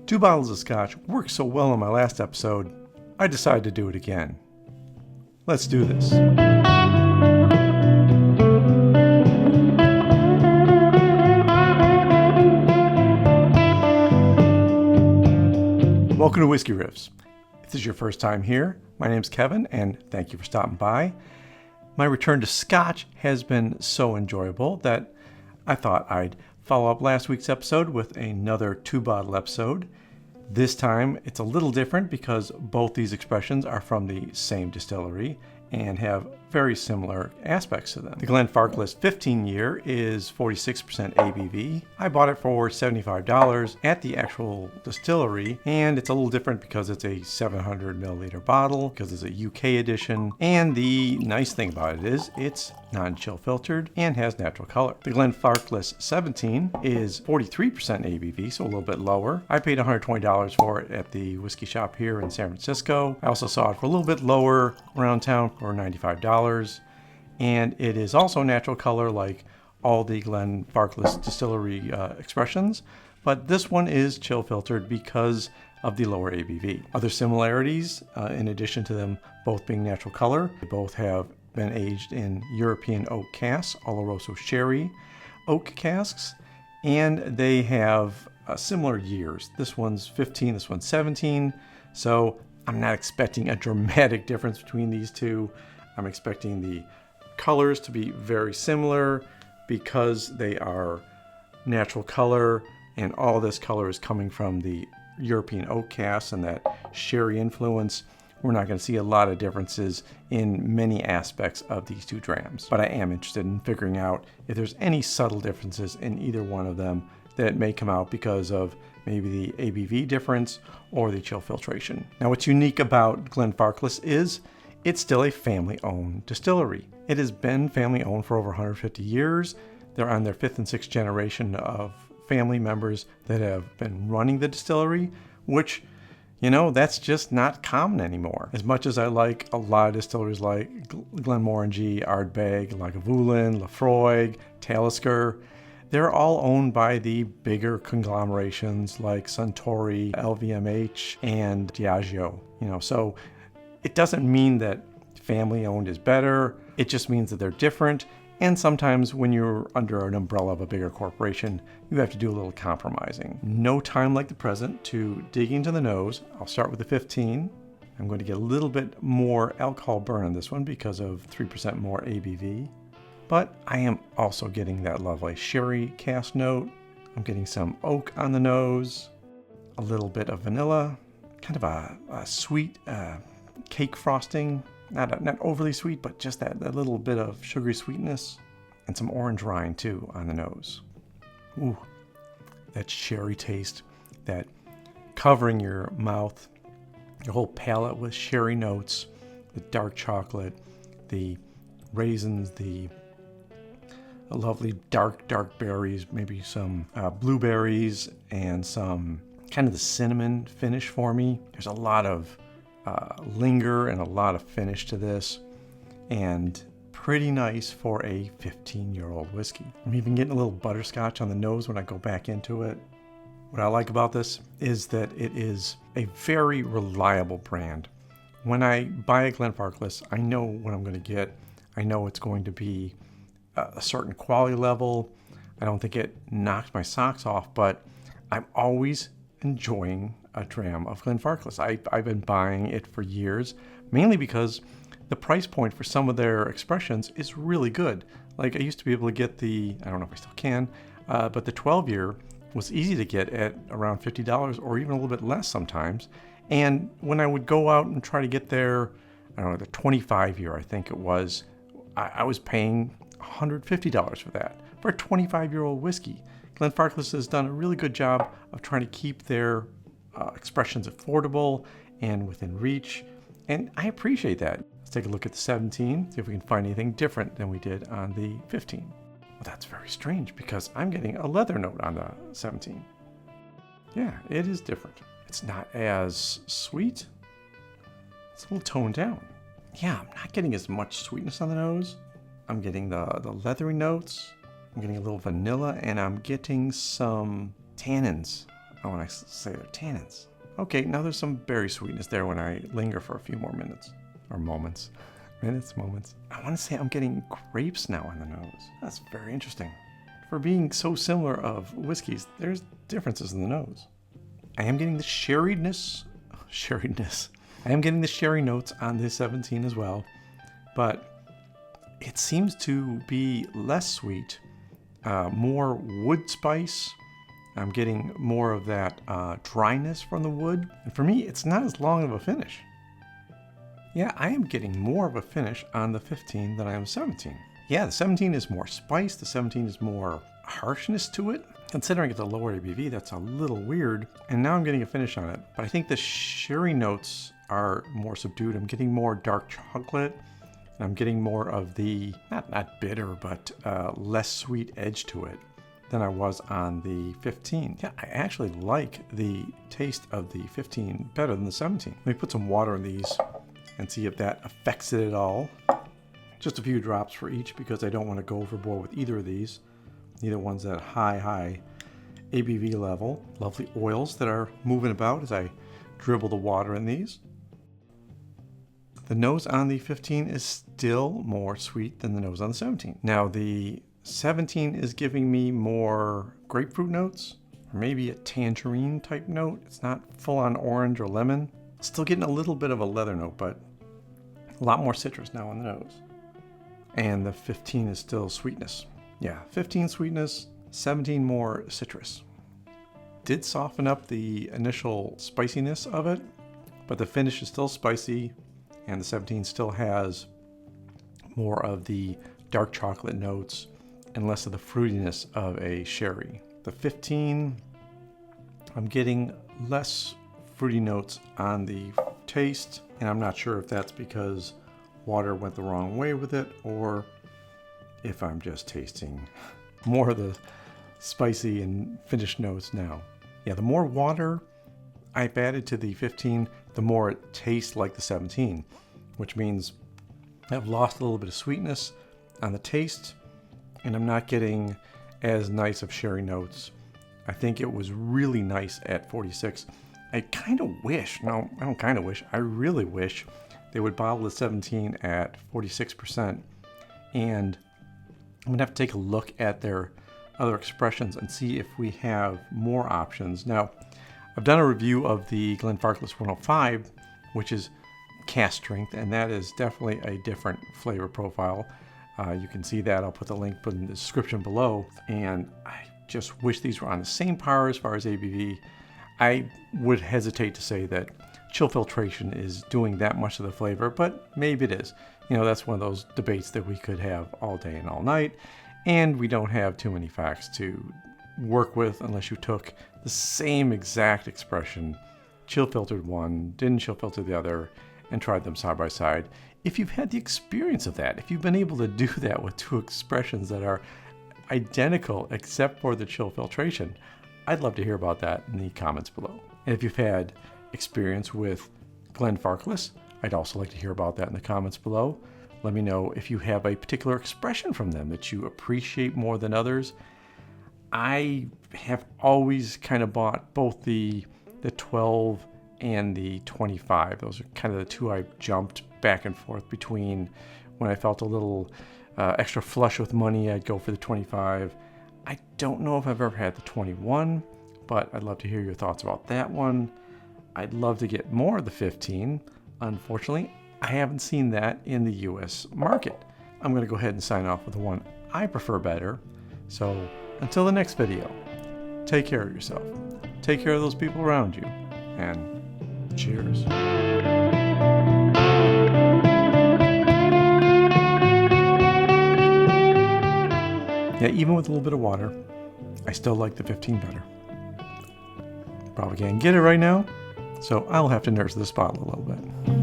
2 bottles of scotch worked so well in my last episode, I decided to do it again. Let's do this. Welcome to Whisky Riffs. If this is your first time here, my name's Kevin, and thank you for stopping by. My return to Scotch has been so enjoyable that I thought I'd follow up last week's episode with another 2-bottle episode. This time it's a little different because both these expressions are from the same distillery and have very similar aspects to them. The Glenfarclas 15 year is 46% ABV. I bought it for $75 at the actual distillery, and it's a little different because it's a 700 milliliter bottle because it's a UK edition. And the nice thing about it is it's non-chill filtered and has natural color. The Glenfarclas 17 is 43% ABV, so a little bit lower. I paid $120 for it at the whiskey shop here in San Francisco. I also saw it for a little bit lower around town for $95. And it is also natural color like all the Glenfarclas distillery expressions, but this one is chill filtered because of the lower ABV. Other similarities, in addition to them both being natural color, they both have been aged in European oak casks, Oloroso sherry oak casks, and they have similar years. This one's 15, this one's 17, so I'm not expecting a dramatic difference between these two. I'm expecting the colors to be very similar because they are natural color, and all this color is coming from the European oak casks and that sherry influence. We're not going to see a lot of differences in many aspects of these two drams, but I am interested in figuring out if there's any subtle differences in either one of them that may come out because of maybe the ABV difference or the chill filtration. Now, what's unique about Glenfarclas is it's still a family-owned distillery. It has been family-owned for over 150 years. They're on their 5th and 6th generation of family members that have been running the distillery, which, you know, that's just not common anymore. As much as I like a lot of distilleries like Glenmorangie, Ardbeg, Lagavulin, Laphroaig, Talisker, they're all owned by the bigger conglomerations like Suntory, LVMH, and Diageo. You know, so it doesn't mean that family-owned is better. It just means that they're different. And sometimes when you're under an umbrella of a bigger corporation, you have to do a little compromising. No time like the present to dig into the nose. I'll start with the 15. I'm going to get a little bit more alcohol burn on this one because of 3% more ABV. But I am also getting that lovely sherry cask note. I'm getting some oak on the nose, a little bit of vanilla, kind of a sweet cake frosting. Not overly sweet, but just that little bit of sugary sweetness, and some orange rind too on the nose. Ooh, that sherry taste, that covering your mouth, your whole palate with sherry notes, the dark chocolate, the raisins, the lovely dark berries, maybe some blueberries, and some kind of the cinnamon finish for me. There's a lot of linger and a lot of finish to this, and pretty nice for a 15-year-old whiskey. I'm even getting a little butterscotch on the nose when I go back into it. What I like about this is that it is a very reliable brand. When I buy a Glenfarclas, I know what I'm going to get. I know it's going to be a certain quality level. I don't think it knocks my socks off, but I'm always enjoying a dram of Glenfarclas. I've been buying it for years, mainly because the price point for some of their expressions is really good. Like, I used to be able to get I don't know if I still can, but the 12 year was easy to get at around $50 or even a little bit less sometimes. And when I would go out and try to get their, I don't know, the 25 year, I think it was, I was paying $150 for that, for a 25-year-old whiskey. Glenfarclas has done a really good job of trying to keep their expressions affordable and within reach, and I appreciate that. Let's take a look at the 17, see if we can find anything different than we did on the 15. Well, that's very strange because I'm getting a leather note on the 17. Yeah, it is different. It's not as sweet. It's a little toned down. Yeah, I'm not getting as much sweetness on the nose. I'm getting the leathery notes. I'm getting a little vanilla, and I'm getting some tannins Oh, and I say they're tannins. Okay, now there's some berry sweetness there when I linger for a few more minutes. Or moments. Minutes, moments. I want to say I'm getting grapes now on the nose. That's very interesting. For being so similar of whiskeys, there's differences in the nose. I am getting the sherryness. I am getting the sherry notes on this 17 as well, but it seems to be less sweet, more wood spice. I'm getting more of that dryness from the wood. And for me, it's not as long of a finish. Yeah, I am getting more of a finish on the 15 than I am the 17. Yeah, the 17 is more spice. The 17 is more harshness to it. Considering it's a lower ABV, that's a little weird. And now I'm getting a finish on it. But I think the sherry notes are more subdued. I'm getting more dark chocolate. And I'm getting more of the, not bitter, but less sweet edge to it than I was on the 15. Yeah, I actually like the taste of the 15 better than the 17. Let me put some water in these and see if that affects it at all. Just a few drops for each because I don't want to go overboard with either of these. Neither one's at high ABV level. Lovely oils that are moving about as I dribble the water in these. The nose on the 15 is still more sweet than the nose on the 17. Now the 17 is giving me more grapefruit notes, or maybe a tangerine type note. It's not full on orange or lemon. Still getting a little bit of a leather note, but a lot more citrus now on the nose. And the 15 is still sweetness. Yeah, 15 sweetness, 17 more citrus. Did soften up the initial spiciness of it, but the finish is still spicy, and the 17 still has more of the dark chocolate notes and less of the fruitiness of a sherry. The 15, I'm getting less fruity notes on the taste, and I'm not sure if that's because water went the wrong way with it or if I'm just tasting more of the spicy and finished notes now. Yeah, the more water I've added to the 15, the more it tastes like the 17, which means I've lost a little bit of sweetness on the taste, and I'm not getting as nice of sherry notes. I think it was really nice at 46. I kind of wish, no, I don't kind of wish, I really wish they would bottle the 17 at 46%. And I'm gonna have to take a look at their other expressions and see if we have more options. Now, I've done a review of the Glenfarclas 105, which is cask strength, and that is definitely a different flavor profile. You can see that. I'll put the link in the description below. And I just wish these were on the same par as far as ABV. I would hesitate to say that chill filtration is doing that much of the flavor, but maybe it is. You know, that's one of those debates that we could have all day and all night, and we don't have too many facts to work with unless you took the same exact expression, chill filtered one, didn't chill filter the other, and tried them side by side. If you've had the experience of that, if you've been able to do that with two expressions that are identical except for the chill filtration, I'd love to hear about that in the comments below. And if you've had experience with Glenfarclas, I'd also like to hear about that in the comments below. Let me know if you have a particular expression from them that you appreciate more than others. I have always kind of bought both the 12 and the 25. Those are kind of the two I jumped back and forth between. When I felt a little extra flush with money, I'd go for the 25. I don't know if I've ever had the 21, but I'd love to hear your thoughts about that one. I'd love to get more of the 15. Unfortunately, I haven't seen that in the US market. I'm going to go ahead and sign off with the one I prefer better. So until the next video, take care of yourself. Take care of those people around you. And cheers. Yeah, even with a little bit of water, I still like the 15 better. Probably can't get it right now, so I'll have to nurse this bottle a little bit.